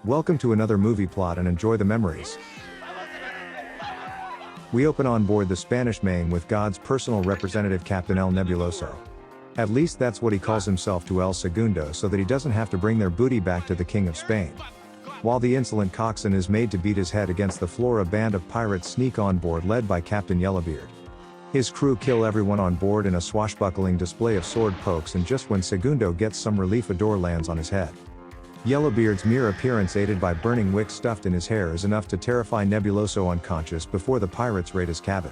Welcome to another movie plot and enjoy the memories. We open on board the Spanish Main with God's personal representative Captain El Nebuloso. At least that's what he calls himself to El Segundo so that he doesn't have to bring their booty back to the King of Spain. While the insolent coxswain is made to beat his head against the floor, a band of pirates sneak on board led by Captain Yellowbeard. His crew kill everyone on board in a swashbuckling display of sword pokes, and just when Segundo gets some relief, a door lands on his head. Yellowbeard's mere appearance, aided by burning wicks stuffed in his hair, is enough to terrify Nebuloso unconscious before the pirates raid his cabin.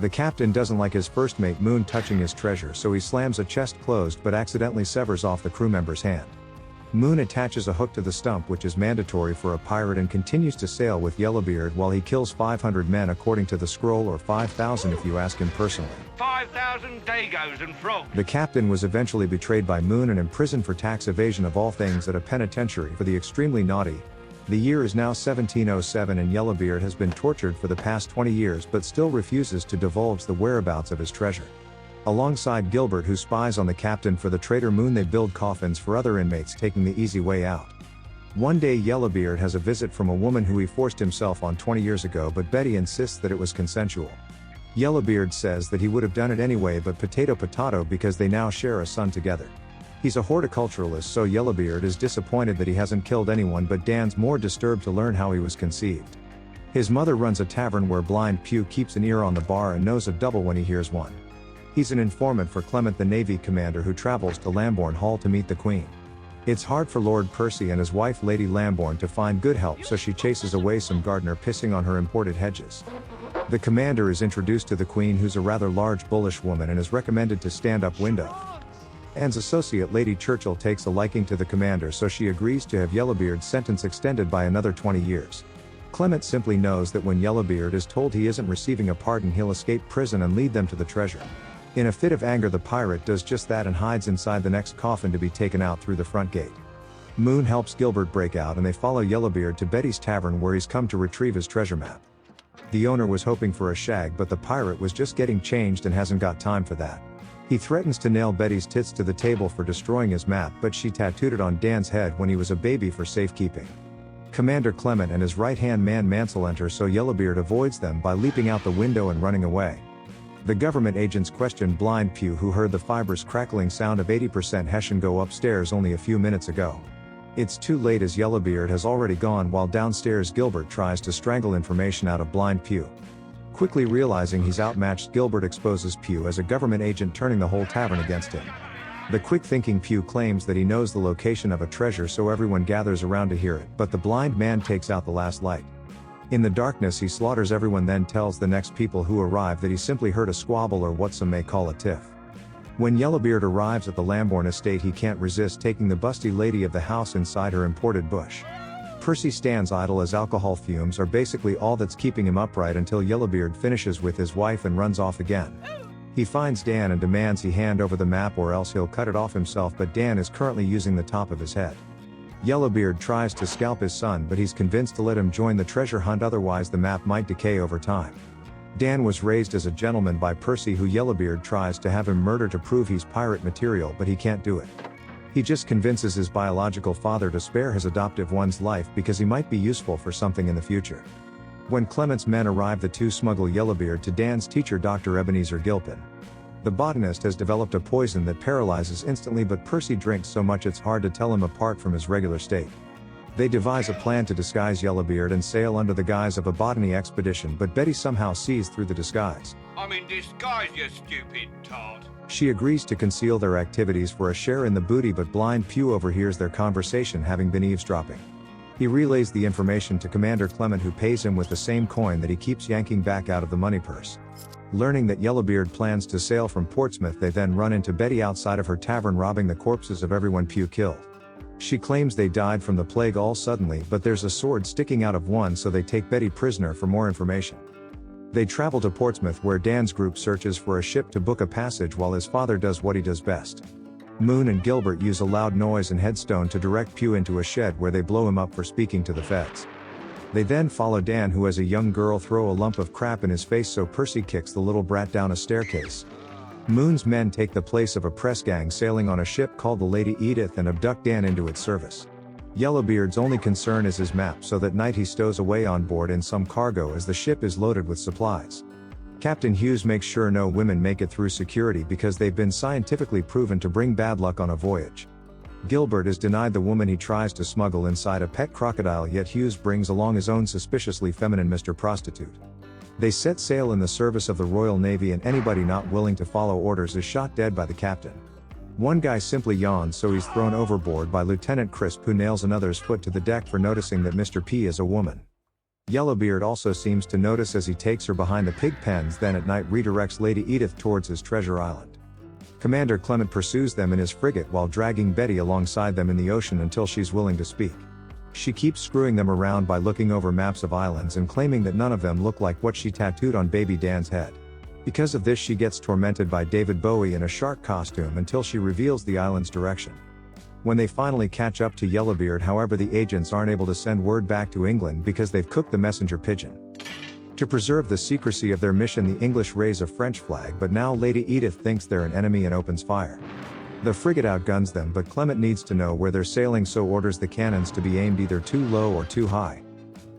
The captain doesn't like his first mate Moon touching his treasure, so he slams a chest closed but accidentally severs off the crew member's hand. Moon attaches a hook to the stump, which is mandatory for a pirate, and continues to sail with Yellowbeard while he kills 500 men according to the scroll, or 5,000 if you ask him personally. 5,000 dagos and frogs. The captain was eventually betrayed by Moon and imprisoned for tax evasion of all things at a penitentiary for the extremely naughty. The year is now 1707 and Yellowbeard has been tortured for the past 20 years but still refuses to divulge the whereabouts of his treasure. Alongside Gilbert, who spies on the captain for the traitor Moon, they build coffins for other inmates, taking the easy way out. One day Yellowbeard has a visit from a woman who he forced himself on 20 years ago, but Betty insists that it was consensual. Yellowbeard says that he would have done it anyway, but potato because they now share a son together. He's a horticulturalist, so Yellowbeard is disappointed that he hasn't killed anyone, but Dan's more disturbed to learn how he was conceived. His mother runs a tavern where Blind Pew keeps an ear on the bar and knows a double when he hears one. He's an informant for Clement, the Navy commander, who travels to Lambourn Hall to meet the Queen. It's hard for Lord Percy and his wife Lady Lambourn to find good help, so she chases away some gardener pissing on her imported hedges. The commander is introduced to the Queen, who's a rather large bullish woman and is recommended to stand up window. Anne's associate Lady Churchill takes a liking to the commander, so she agrees to have Yellowbeard's sentence extended by another 20 years. Clement simply knows that when Yellowbeard is told he isn't receiving a pardon, he'll escape prison and lead them to the treasure. In a fit of anger, the pirate does just that and hides inside the next coffin to be taken out through the front gate. Moon helps Gilbert break out and they follow Yellowbeard to Betty's tavern, where he's come to retrieve his treasure map. The owner was hoping for a shag, but the pirate was just getting changed and hasn't got time for that. He threatens to nail Betty's tits to the table for destroying his map, but she tattooed it on Dan's head when he was a baby for safekeeping. Commander Clement and his right-hand man Mansell enter, so Yellowbeard avoids them by leaping out the window and running away. The government agents question Blind Pew, who heard the fibrous crackling sound of 80% Hessian go upstairs only a few minutes ago. It's too late, as Yellowbeard has already gone, while downstairs Gilbert tries to strangle information out of Blind Pew. Quickly realizing he's outmatched, Gilbert exposes Pew as a government agent, turning the whole tavern against him. The quick-thinking Pew claims that he knows the location of a treasure, so everyone gathers around to hear it, but the blind man takes out the last light. In the darkness he slaughters everyone, then tells the next people who arrive that he simply heard a squabble, or what some may call a tiff. When Yellowbeard arrives at the Lambourn estate, he can't resist taking the busty lady of the house inside her imported bush. Percy stands idle as alcohol fumes are basically all that's keeping him upright until Yellowbeard finishes with his wife and runs off again. He finds Dan and demands he hand over the map or else he'll cut it off himself, but Dan is currently using the top of his head. Yellowbeard tries to scalp his son, but he's convinced to let him join the treasure hunt, otherwise the map might decay over time. Dan was raised as a gentleman by Percy, who Yellowbeard tries to have him murder to prove he's pirate material, but he can't do it. He just convinces his biological father to spare his adoptive one's life because he might be useful for something in the future. When Clement's men arrive, the two smuggle Yellowbeard to Dan's teacher, Dr. Ebenezer Gilpin. The botanist has developed a poison that paralyzes instantly, but Percy drinks so much it's hard to tell him apart from his regular state. They devise a plan to disguise Yellowbeard and sail under the guise of a botany expedition, but Betty somehow sees through the disguise. I'm in disguise, you stupid tart. She agrees to conceal their activities for a share in the booty, but Blind Pew overhears their conversation, having been eavesdropping. He relays the information to Commander Clement, who pays him with the same coin that he keeps yanking back out of the money purse. Learning that Yellowbeard plans to sail from Portsmouth, they then run into Betty outside of her tavern, robbing the corpses of everyone Pew killed. She claims they died from the plague all suddenly, but there's a sword sticking out of one, so they take Betty prisoner for more information. They travel to Portsmouth, where Dan's group searches for a ship to book a passage while his father does what he does best. Moon and Gilbert use a loud noise and headstone to direct Pew into a shed, where they blow him up for speaking to the feds. They then follow Dan, who has a young girl throw a lump of crap in his face, so Percy kicks the little brat down a staircase. Moon's men take the place of a press gang sailing on a ship called the Lady Edith and abduct Dan into its service. Yellowbeard's only concern is his map, so that night he stows away on board in some cargo as the ship is loaded with supplies. Captain Hughes makes sure no women make it through security because they've been scientifically proven to bring bad luck on a voyage. Gilbert is denied the woman he tries to smuggle inside a pet crocodile, yet Hughes brings along his own suspiciously feminine Mr. Prostitute. They set sail in the service of the Royal Navy, and anybody not willing to follow orders is shot dead by the captain. One guy simply yawns, so he's thrown overboard by Lieutenant Crisp, who nails another's foot to the deck for noticing that Mr. P is a woman. Yellowbeard also seems to notice as he takes her behind the pig pens, then at night redirects Lady Edith towards his treasure island. Commander Clement pursues them in his frigate while dragging Betty alongside them in the ocean until she's willing to speak. She keeps screwing them around by looking over maps of islands and claiming that none of them look like what she tattooed on baby Dan's head. Because of this, she gets tormented by David Bowie in a shark costume until she reveals the island's direction. When they finally catch up to Yellowbeard, however, the agents aren't able to send word back to England because they've cooked the messenger pigeon. To preserve the secrecy of their mission, the English raise a French flag, but now Lady Edith thinks they're an enemy and opens fire. The frigate outguns them, but Clement needs to know where they're sailing, so orders the cannons to be aimed either too low or too high.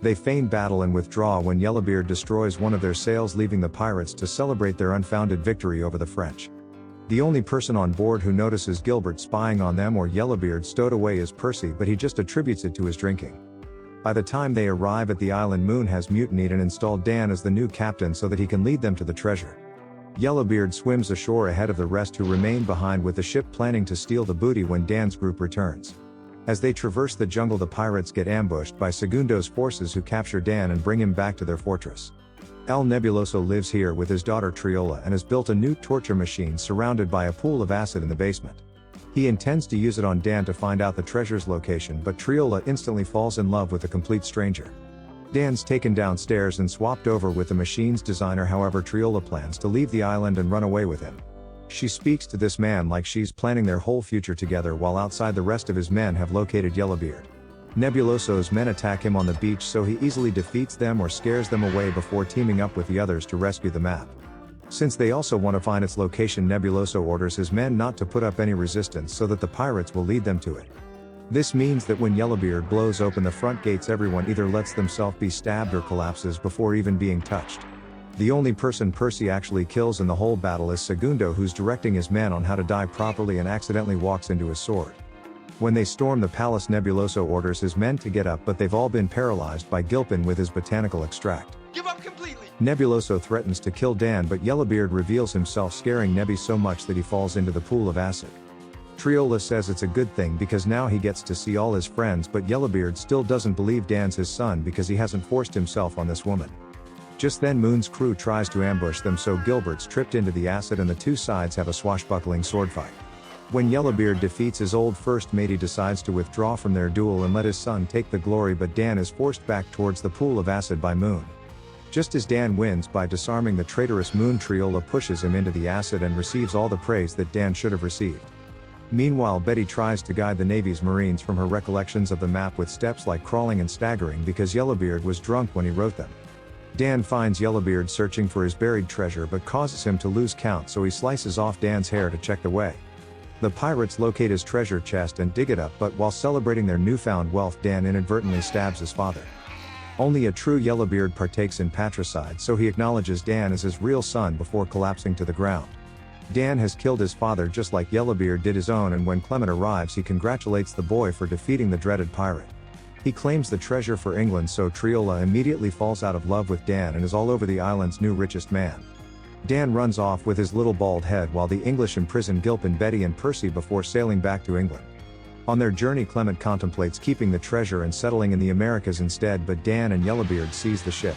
They feign battle and withdraw when Yellowbeard destroys one of their sails, leaving the pirates to celebrate their unfounded victory over the French. The only person on board who notices Gilbert spying on them or Yellowbeard stowed away is Percy, but he just attributes it to his drinking. By the time they arrive at the island, Moon has mutinied and installed Dan as the new captain so that he can lead them to the treasure. Yellowbeard swims ashore ahead of the rest, who remain behind with the ship, planning to steal the booty when Dan's group returns. As they traverse the jungle, the pirates get ambushed by Segundo's forces, who capture Dan and bring him back to their fortress. El Nebuloso lives here with his daughter Triola and has built a new torture machine surrounded by a pool of acid in the basement. He intends to use it on Dan to find out the treasure's location, but Triola instantly falls in love with a complete stranger. Dan's taken downstairs and swapped over with the machine's designer, however Triola plans to leave the island and run away with him. She speaks to this man like she's planning their whole future together, while outside the rest of his men have located Yellowbeard. Nebuloso's men attack him on the beach, so he easily defeats them or scares them away before teaming up with the others to rescue the map. Since they also want to find its location, Nebuloso orders his men not to put up any resistance so that the pirates will lead them to it. This means that when Yellowbeard blows open the front gates, everyone either lets themselves be stabbed or collapses before even being touched. The only person Percy actually kills in the whole battle is Segundo, who's directing his men on how to die properly and accidentally walks into his sword. When they storm the palace, Nebuloso orders his men to get up, but they've all been paralyzed by Gilpin with his botanical extract. Give up completely! Nebuloso threatens to kill Dan, but Yellowbeard reveals himself, scaring Nebby so much that he falls into the pool of acid. Triola says it's a good thing because now he gets to see all his friends, but Yellowbeard still doesn't believe Dan's his son because he hasn't forced himself on this woman. Just then Moon's crew tries to ambush them, so Gilbert's tripped into the acid and the two sides have a swashbuckling sword fight. When Yellowbeard defeats his old first mate, he decides to withdraw from their duel and let his son take the glory, but Dan is forced back towards the pool of acid by Moon. Just as Dan wins by disarming the traitorous Moon, Triola pushes him into the acid and receives all the praise that Dan should have received. Meanwhile, Betty tries to guide the Navy's Marines from her recollections of the map with steps like crawling and staggering because Yellowbeard was drunk when he wrote them. Dan finds Yellowbeard searching for his buried treasure but causes him to lose count, so he slices off Dan's hair to check the way. The pirates locate his treasure chest and dig it up, but while celebrating their newfound wealth, Dan inadvertently stabs his father. Only a true Yellowbeard partakes in patricide, so he acknowledges Dan as his real son before collapsing to the ground. Dan has killed his father just like Yellowbeard did his own, and when Clement arrives, he congratulates the boy for defeating the dreaded pirate. He claims the treasure for England, so Triola immediately falls out of love with Dan and is all over the island's new richest man. Dan runs off with his little bald head while the English imprison Gilpin, Betty and Percy before sailing back to England. On their journey, Clement contemplates keeping the treasure and settling in the Americas instead, but Dan and Yellowbeard seize the ship.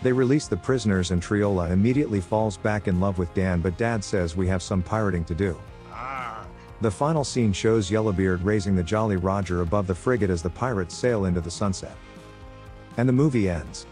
They release the prisoners and Triola immediately falls back in love with Dan, but Dad says we have some pirating to do. The final scene shows Yellowbeard raising the Jolly Roger above the frigate as the pirates sail into the sunset. And the movie ends.